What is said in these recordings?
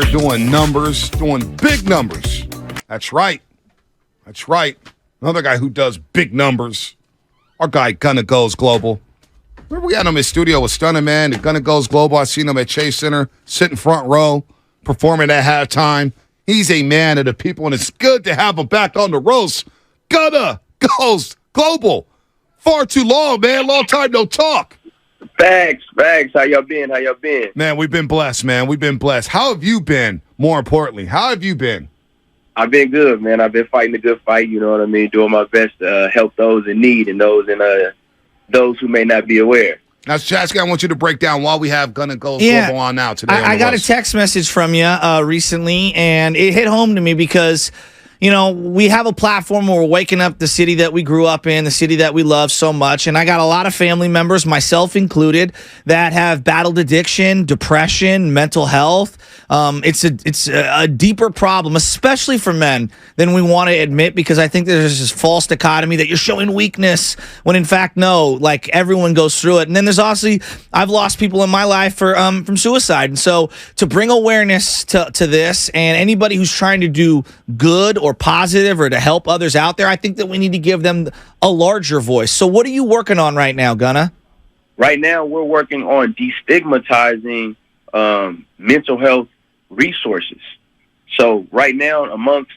there doing numbers, doing big numbers. That's right. That's right. Another guy who does big numbers. Our guy, Gunna Goes Global. Remember we had him in studio with Stunner Man, the Gunna Goes Global. I seen him at Chase Center, sitting front row, performing at halftime. He's a man of the people, and it's good to have him back on the roast. Gunna Goes Global. Far too long, man. Long time no talk. Facts. How y'all been? Man, we've been blessed, man. We've been blessed. How have you been, more importantly? How have you been? I've been good, man. I've been fighting a good fight, you know what I mean? Doing my best to help those in need and those who may not be aware. Now, Chasky, I want you to break down why we have Gunna Goes Global on now today. I got a text message from you recently, and it hit home to me because, you know, we have a platform where we're waking up the city that we grew up in, the city that we love so much. And I got a lot of family members, myself included, that have battled addiction, depression, mental health. It's a deeper problem, especially for men, than we want to admit, because I think there's this false dichotomy that you're showing weakness when, in fact, no, like everyone goes through it. And then there's also, I've lost people in my life from suicide. And so to bring awareness to this, and anybody who's trying to do good or positive or to help others out there, I think that we need to give them a larger voice. So what are you working on right now, Gunna? Right now, we're working on destigmatizing mental health resources. So right now, amongst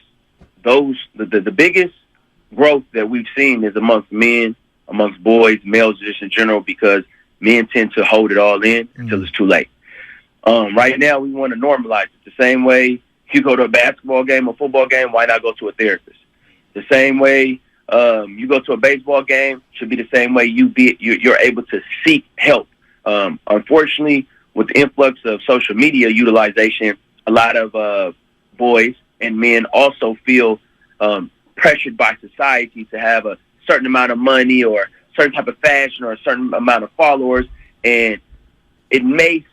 those, the biggest growth that we've seen is amongst men, amongst boys, males just in general, because men tend to hold it all in until it's too late. Right now, we want to normalize it the same way you go to a basketball game or football game, why not go to a therapist? The same way you go to a baseball game should be the same way you're able to seek help. Unfortunately, with the influx of social media utilization, a lot of boys and men also feel pressured by society to have a certain amount of money or a certain type of fashion or a certain amount of followers. And it may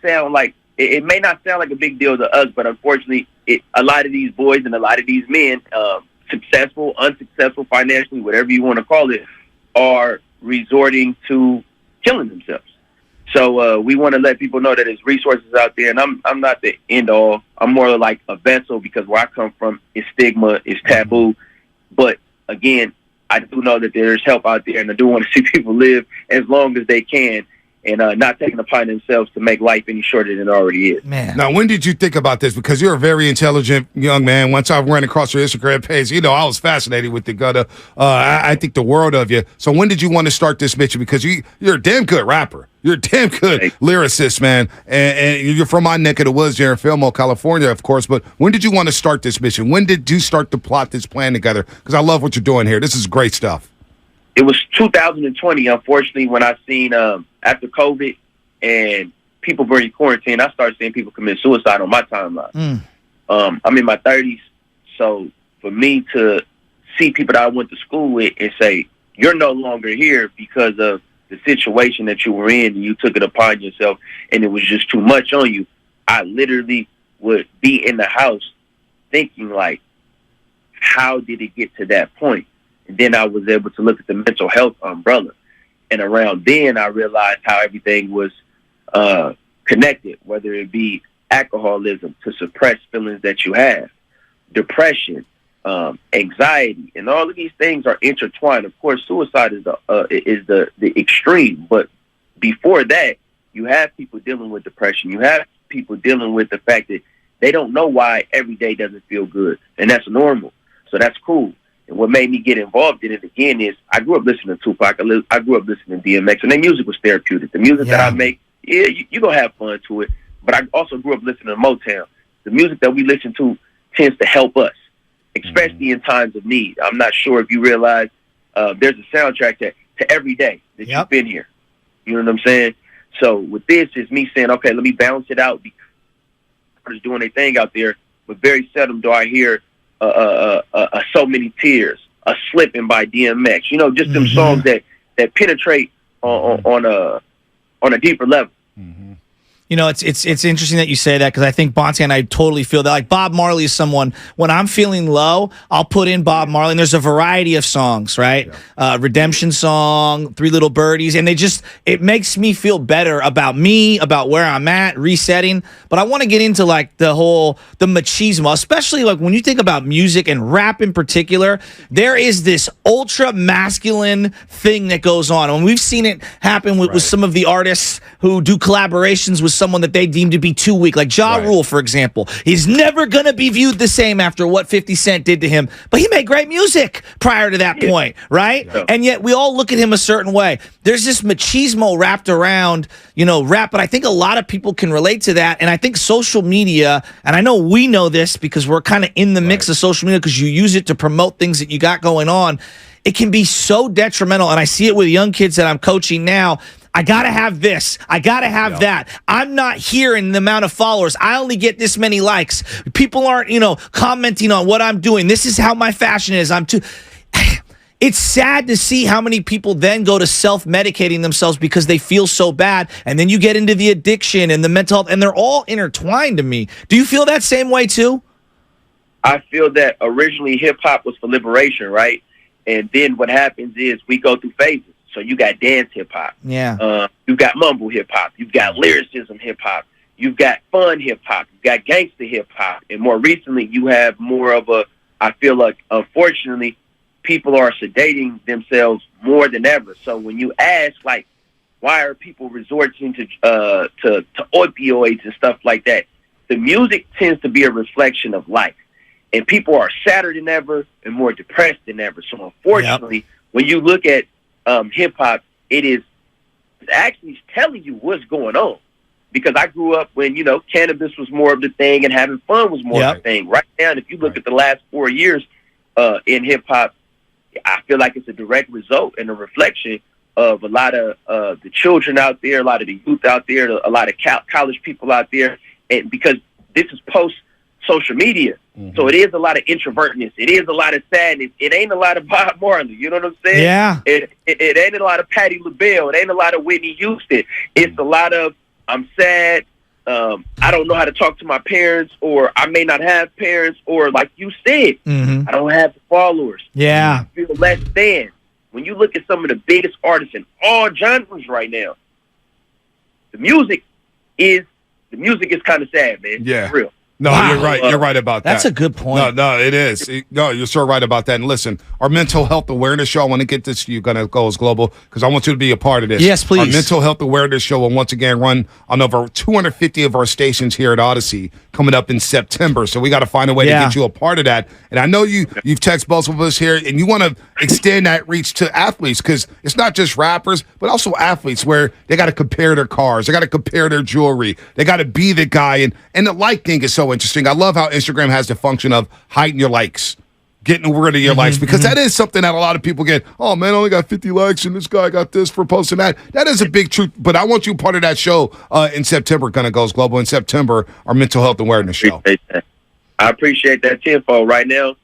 not sound like a big deal to us, but unfortunately, a lot of these boys and a lot of these men, successful, unsuccessful, financially, whatever you want to call it, are resorting to killing themselves. So we want to let people know that there's resources out there, and I'm not the end all. I'm more like a vessel, because where I come from is stigma, is taboo. But again, I do know that there's help out there, and I do want to see people live as long as they can, and not taking it upon themselves to make life any shorter than it already is. Man. Now, when did you think about this? Because you're a very intelligent young man. Once I ran across your Instagram page, you know, I was fascinated with the Gunna. I think the world of you. So when did you want to start this mission? Because you're a damn good rapper. You're a damn good lyricist, man. And you're from my neck of the woods here in Fillmore, California, of course. But when did you want to start this mission? When did you start to plot this plan together? Because I love what you're doing here. This is great stuff. It was 2020, unfortunately, when I seen after COVID and people were in quarantine, I started seeing people commit suicide on my timeline. I'm in my 30s, so for me to see people that I went to school with and say, you're no longer here because of the situation that you were in and you took it upon yourself and it was just too much on you, I literally would be in the house thinking, like, how did it get to that point? And then I was able to look at the mental health umbrella. And around then, I realized how everything was connected, whether it be alcoholism to suppress feelings that you have, depression, anxiety, and all of these things are intertwined. Of course, suicide is the extreme. But before that, you have people dealing with depression. You have people dealing with the fact that they don't know why every day doesn't feel good. And that's normal. So that's cool. And what made me get involved in it again is I grew up listening to Tupac. I grew up listening to DMX, and their music was therapeutic. The music that I make, you're going to have fun to it. But I also grew up listening to Motown. The music that we listen to tends to help us, especially in times of need. I'm not sure if you realize there's a soundtrack to every day that you've been here. You know what I'm saying? So with this, it's me saying, okay, let me balance it out, because they're doing their thing out there, but very seldom do I hear so many tears, a slipping by DMX. You know, just them songs that penetrate on a deeper level. You know, it's interesting that you say that because I think Bonte and I totally feel that. Like Bob Marley is someone, when I'm feeling low, I'll put in Bob Marley. And there's a variety of songs, right? Yeah. Redemption Song, Three Little Birdies. And it makes me feel better about me, about where I'm at, resetting. But I want to get into like the machismo, especially like when you think about music and rap in particular, there is this ultra masculine thing that goes on. And we've seen it happen with some of the artists who do collaborations with someone that they deem to be too weak, like Ja Rule, for example. He's never going to be viewed the same after what 50 Cent did to him, but he made great music prior to that point, right? Yeah. And yet we all look at him a certain way. There's this machismo wrapped around, rap, but I think a lot of people can relate to that, and I think social media, and I know we know this because we're kind of in the mix of social media because you use it to promote things that you got going on. It can be so detrimental, and I see it with young kids that I'm coaching now. I got to have this. I got to have that. I'm not here in the amount of followers. I only get this many likes. People aren't, commenting on what I'm doing. This is how my fashion is. It's sad to see how many people then go to self-medicating themselves because they feel so bad. And then you get into the addiction and the mental health, and they're all intertwined to me. Do you feel that same way too? I feel that originally hip-hop was for liberation, right? And then what happens is we go through phases. So you got dance hip-hop. Yeah. You've got mumble hip-hop. You've got lyricism hip-hop. You've got fun hip-hop. You've got gangster hip-hop. And more recently, you have more of I feel like, unfortunately, people are sedating themselves more than ever. So when you ask, like, why are people resorting to opioids and stuff like that, the music tends to be a reflection of life. And people are sadder than ever and more depressed than ever. So unfortunately, when you look at hip-hop, it's actually telling you what's going on. Because I grew up when, cannabis was more of the thing and having fun was more of the thing. Right now, and if you look at the last 4 years in hip-hop, I feel like it's a direct result and a reflection of a lot of the children out there, a lot of the youth out there, a lot of college people out there. And because this is post-social media, so it is a lot of introvertness. It is a lot of sadness. It ain't a lot of Bob Marley. You know what I'm saying? Yeah. It ain't a lot of Patti LaBelle. It ain't a lot of Whitney Houston. It's a lot of, I'm sad. I don't know how to talk to my parents, or I may not have parents, or like you said, I don't have the followers. Yeah. I feel less than. When you look at some of the biggest artists in all genres right now, the music is kind of sad, man. Yeah. For real. No, you're right. You're right about that. That's a good point. No, it is. No, you're so right about that. And listen, our mental health awareness show, I want to get this to you, Gunna Goes Global, because I want you to be a part of this. Yes, please. Our mental health awareness show will once again run on over 250 of our stations here at Odyssey coming up in September. So we got to find a way to get you a part of that. And I know you've texted both of us here, and you want to extend that reach to athletes, because it's not just rappers, but also athletes where they got to compare their cars. They got to compare their jewelry. They got to be the guy. And the like thing is so interesting. I love how Instagram has the function of hiding your likes, getting rid of your likes, because that is something that a lot of people get. Oh, man, I only got 50 likes, and this guy got this for posting that. That is a big truth, but I want you part of that show in September. Gunna Goes Global in September, our mental health awareness show. I appreciate that tenfold. Right now,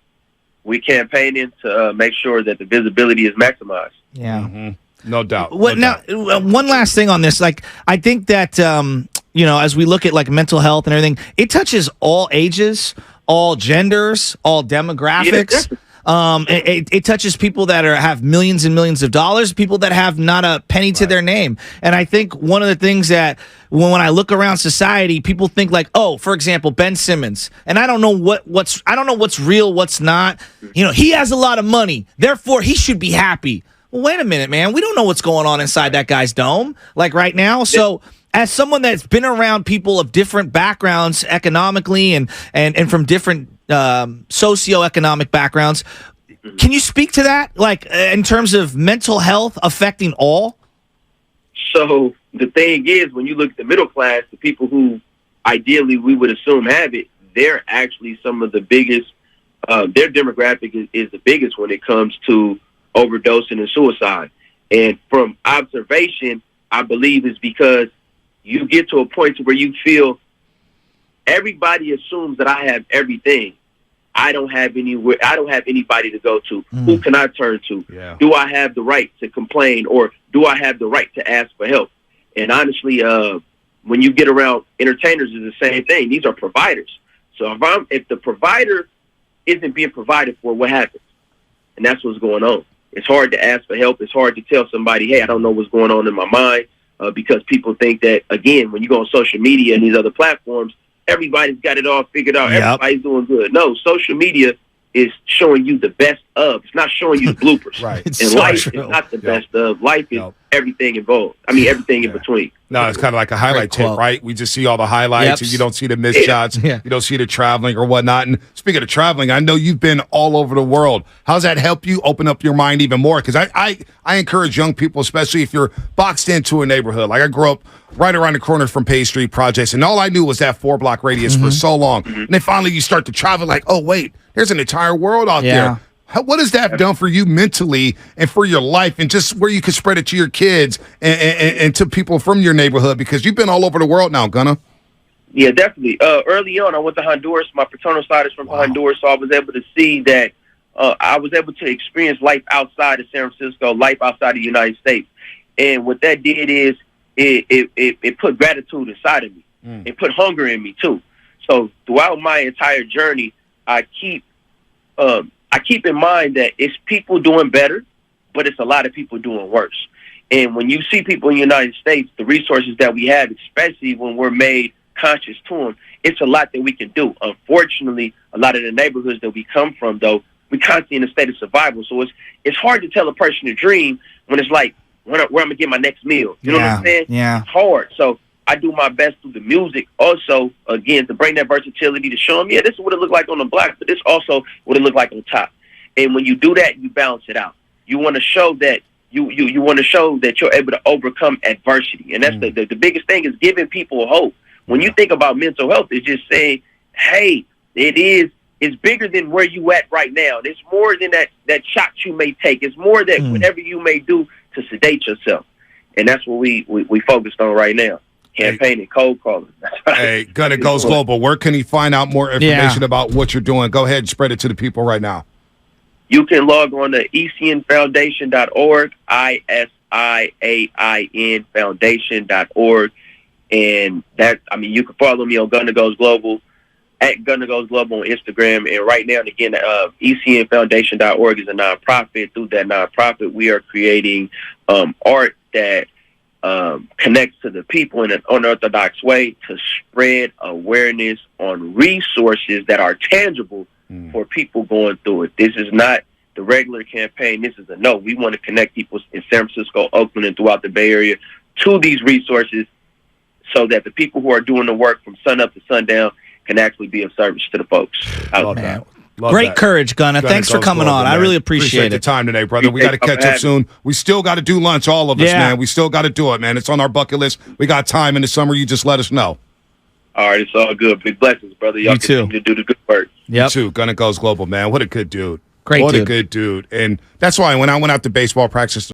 we campaigning to make sure that the visibility is maximized. Yeah. No doubt. Now, one last thing on this. Like, I think that, as we look at like mental health and everything, it touches all ages, all genders, all demographics. It touches people that have millions and millions of dollars, people that have not a penny to their name. And I think one of the things that when I look around society, people think like, oh, for example, Ben Simmons, and I don't know what's real, what's not. He has a lot of money, therefore he should be happy. Well, wait a minute, man. We don't know what's going on inside that guy's dome, like right now. So as someone that's been around people of different backgrounds economically and from different socioeconomic backgrounds, can you speak to that, like in terms of mental health affecting all? So the thing is, when you look at the middle class, the people who ideally we would assume have it, they're actually some of the biggest, their demographic is the biggest when it comes to overdosing and suicide. And from observation, I believe is because you get to a point to where you feel everybody assumes that I have everything. I don't have anybody to go to. Who can I turn to? Yeah. Do I have the right to complain, or do I have the right to ask for help? And honestly, when you get around entertainers, it's the same thing. These are providers. So if the provider isn't being provided for, what happens? And that's what's going on. It's hard to ask for help. It's hard to tell somebody, hey, I don't know what's going on in my mind, because people think that, again, when you go on social media and these other platforms, everybody's got it all figured out. Yep. Everybody's doing good. No, social media is showing you the best of. It's not showing you the bloopers. Right. And so life is not the best of. Life is everything involved. I mean, everything in between. No, it's kind of like a highlight tape, right? We just see all the highlights, and you don't see the missed shots. You don't see the traveling or whatnot. And speaking of traveling, I know you've been all over the world. How's that help you open up your mind even more? Because I encourage young people, especially if you're boxed into a neighborhood. Like I grew up right around the corner from Page Street Projects, and all I knew was that 4-block radius for so long. And then finally you start to travel like, oh, wait, there's an entire world out there. What has that done for you mentally and for your life, and just where you can spread it to your kids and to people from your neighborhood? Because you've been all over the world now, Gunna. Yeah, definitely. Early on, I went to Honduras. My paternal side is from Honduras, so I was able to see that. I was able to experience life outside of San Francisco, life outside of the United States. And what that did is it put gratitude inside of me. It put hunger in me, too. So throughout my entire journey, I keep in mind that it's people doing better, but it's a lot of people doing worse. And when you see people in the United States, the resources that we have, especially when we're made conscious to them, it's a lot that we can do. Unfortunately, a lot of the neighborhoods that we come from, though, we constantly in a state of survival. So it's hard to tell a person to dream when it's like, where I'm going to get my next meal. You know what I'm saying? Yeah. It's hard. So I do my best through the music also, again, to bring that versatility, to show them, yeah, this is what it looked like on the block, but this also what it looked like on top. And when you do that, you balance it out. You want to show that you want to show that you're able to overcome adversity. And that's the biggest thing, is giving people hope. When you think about mental health, it's just saying, hey, it's bigger than where you at right now. It's more than that shot you may take. It's more than whatever you may do to sedate yourself. And that's what we focused on right now. Campaigning, cold calling. Hey, Gunna Goes Global. Where can he find out more information about what you're doing? Go ahead and spread it to the people right now. You can log on to ecnfoundation.org, ISIAIN foundation.org. And you can follow me on Gunna Goes Global, at Gunna Goes Global on Instagram. And right now, and again, ecnfoundation.org is a nonprofit. Through that nonprofit, we are creating art that connects to the people in an unorthodox way to spread awareness on resources that are tangible for people going through it. This is not the regular campaign. This is we want to connect people in San Francisco, Oakland, and throughout the Bay Area to these resources, so that the people who are doing the work from sun up to sundown can actually be of service to the folks out there. Great courage, Gunna. Thanks for coming on. I really appreciate the time today, brother. We got to catch up soon. We still got to do lunch, all of us, man. We still got to do it, man. It's on our bucket list. We got time in the summer. You just let us know. All right, it's all good. Big blessings, brother. Y'all continue to do the good work. You too. Gunna Goes Global, man. What a good dude. Great dude. What a good dude. And that's why when I went out to baseball practice